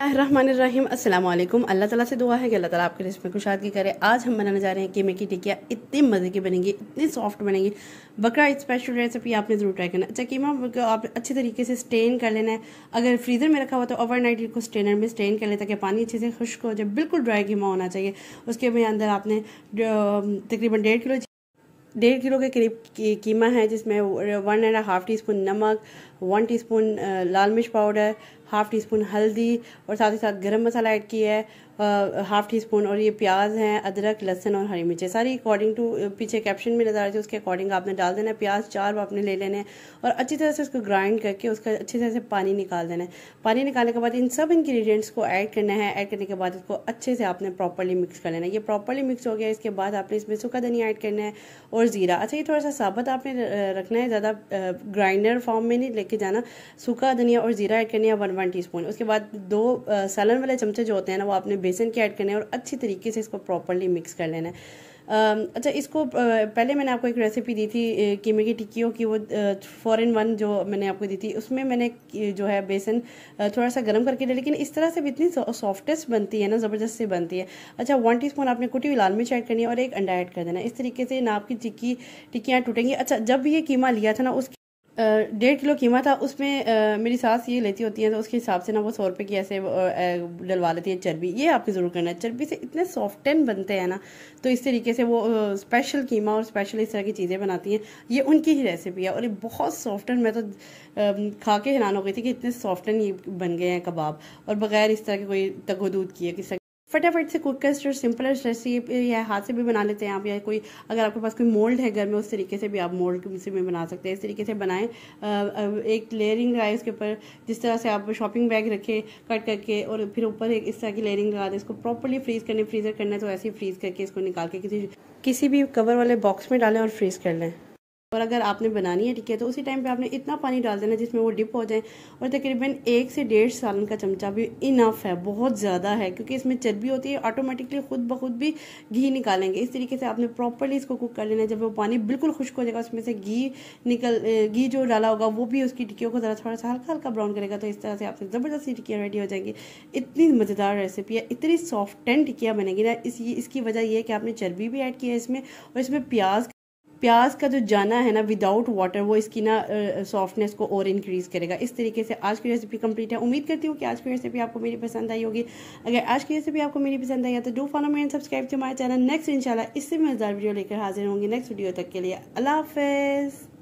रहमानिर्रहीम अस्सलाम वालेकुम। अल्लाह ताला से दुआ है कि अल्लाह ताला आपके रिज़्क़ में कुशादगी करे। आज हम बनाने जा रहे हैं कीमे की टिक्कियाँ। इतनी मज़े की बनेंगी, इतनी सॉफ्ट बनेंगी। बकरा स्पेशल रेसिपी आपने ज़रूर ट्राई करना। अच्छा, कीमा आप अच्छे तरीके से स्टेन कर लेना है। अगर फ्रीज़र में रखा हुआ तो ओवरनाइट इसको स्टेनर में स्टेन कर लें ताकि पानी अच्छे से खुश्क हो जाए। बिल्कुल ड्राई कीमा होना चाहिए। उसके में अंदर आपने तकरीबन 1.5 किलो के करीब कीमा है, जिसमें 1.5 टीस्पून नमक, 1 टीस्पून लाल मिर्च पाउडर, हाफ़ टी स्पून हल्दी और साथ ही साथ गरम मसाला ऐड किया है, हाफ़ टी स्पून। और ये प्याज हैं, अदरक, लहसुन और हरी मिर्चें सारी अकॉर्डिंग टू पीछे कैप्शन में नज़र आ रही थी उसके अकॉर्डिंग आपने डाल देना है। प्याज 4 आपने ले लेने हैं और अच्छी तरह से उसको ग्राइंड करके उसका अच्छी तरह से पानी निकाल देना है। पानी निकालने के बाद इन सब इंग्रेडिएंट्स को ऐड करना है। ऐड करने के बाद इसको अच्छे से आपने प्रॉपर्ली मिक्स कर लेना है। ये प्रॉपर्ली मिक्स हो गया, इसके बाद आपने इसमें सूखा धनिया ऐड करना है और ज़ीरा। अच्छा, ये थोड़ा सा साबुत आपने रखना है, ज़्यादा ग्राइंडर फॉर्म में नहीं लेके जाना। सूखा धनिया और ज़ीरा ऐड करनी है 1 टीस्पून। उसके बाद 2 सालन वाले चमचे जो होते हैं ना, वो आपने बेसन के ऐड करने हैं और अच्छी तरीके से इसको प्रॉपर्ली मिक्स कर लेना है। अच्छा, इसको पहले मैंने आपको एक रेसिपी दी थी कीमे की टिक्कियों की, वो 4 in 1 जो मैंने आपको दी थी, उसमें मैंने जो है बेसन थोड़ा सा गर्म करके लिया, लेकिन इस तरह से भी इतनी सॉफ्टेस्ट बनती है ना, ज़बरदस्त से बनती है। अच्छा, 1 टीस्पून आपने कुटी हुई लाल मिर्च ऐड करनी है और एक अंडा ऐड कर देना है। इस तरीके से ना आपकी टिक्कियाँ टूटेंगी। अच्छा, जब ये कीमा लिया था ना, उस 1.5 किलो कीमा था, उसमें मेरी सास ये लेती होती है तो उसके हिसाब से ना वो 100 रुपये की ऐसे डलवा लेती है चर्बी। ये आपको ज़रूर करना है, चर्बी से इतने सॉफ्टन बनते हैं ना, तो इस तरीके से वो स्पेशल कीमा और स्पेशल इस तरह की चीज़ें बनाती हैं। ये उनकी ही रेसिपी है और ये बहुत सॉफ्टन, मैं तो खा के हैरान हो गई थी कि इतने सॉफ्टन ये बन गए हैं कबाब, और बगैर इस तरह के कोई तगो दूध किए किस फटाफट से कुकस्ट और सिंपलेस्ट रेसिपी या हाथ से भी बना लेते हैं आप, या कोई अगर आपके पास कोई मोल्ड है घर में, उस तरीके से भी आप मोल्ड से में बना सकते हैं। इस तरीके से बनाएं। एक लेयरिंग लगाए उसके ऊपर, जिस तरह से आप शॉपिंग बैग रखे कट करके, और फिर ऊपर एक इस तरह की लेयरिंग लगा दें। इसको प्रॉपर्ली फ्रीज़ करने, फ्रीज़र करना है तो ऐसे ही फ्रीज़ करके इसको निकाल के किसी भी कवर वाले बॉक्स में डालें और फ्रीज़ कर लें। और अगर आपने बनानी है टिक्कियाँ तो उसी टाइम पे आपने इतना पानी डाल देना जिसमें वो डिप हो जाए, और तकरीबन 1 से 1.5 सालन का चमचा भी इनफ है, बहुत ज़्यादा है, क्योंकि इसमें चर्बी होती है, ऑटोमेटिकली खुद ब खुद भी घी निकालेंगे। इस तरीके से आपने प्रॉपर्ली इसको कुक कर लेना है। जब वो पानी बिल्कुल खुश्क हो जाएगा, उसमें से घी जो डाला होगा वो भी उसकी टिक्कियों को ज़रा थोड़ा सा हल्का हल्का ब्राउन करेगा, तो इस तरह से आपसे ज़बरदस्त टिक्कियाँ रेडी हो जाएंगी। इतनी मज़ेदार रेसिपी है, इतनी सॉफ्ट एंड टिक्कियाँ बनेगी ना। इसकी वजह यह है कि आपने चर्बी भी ऐड की है इसमें, और इसमें प्याज का जो जाना है ना विदाउट वाटर, वो इसकी ना सॉफ्टनेस को और इंक्रीज़ करेगा। इस तरीके से आज की रेसिपी कंप्लीट है। उम्मीद करती हूँ कि आज की रेसिपी आपको मेरी पसंद आई होगी। अगर आज की रेसिपी आपको मेरी पसंद आई है तो do follow me and subscribe to my channel. Next इंशाल्लाह इससे मज़ेदार वीडियो लेकर हाजिर होंगी। नेक्स्ट वीडियो तक के लिए अल्लाह हाफ़िज़।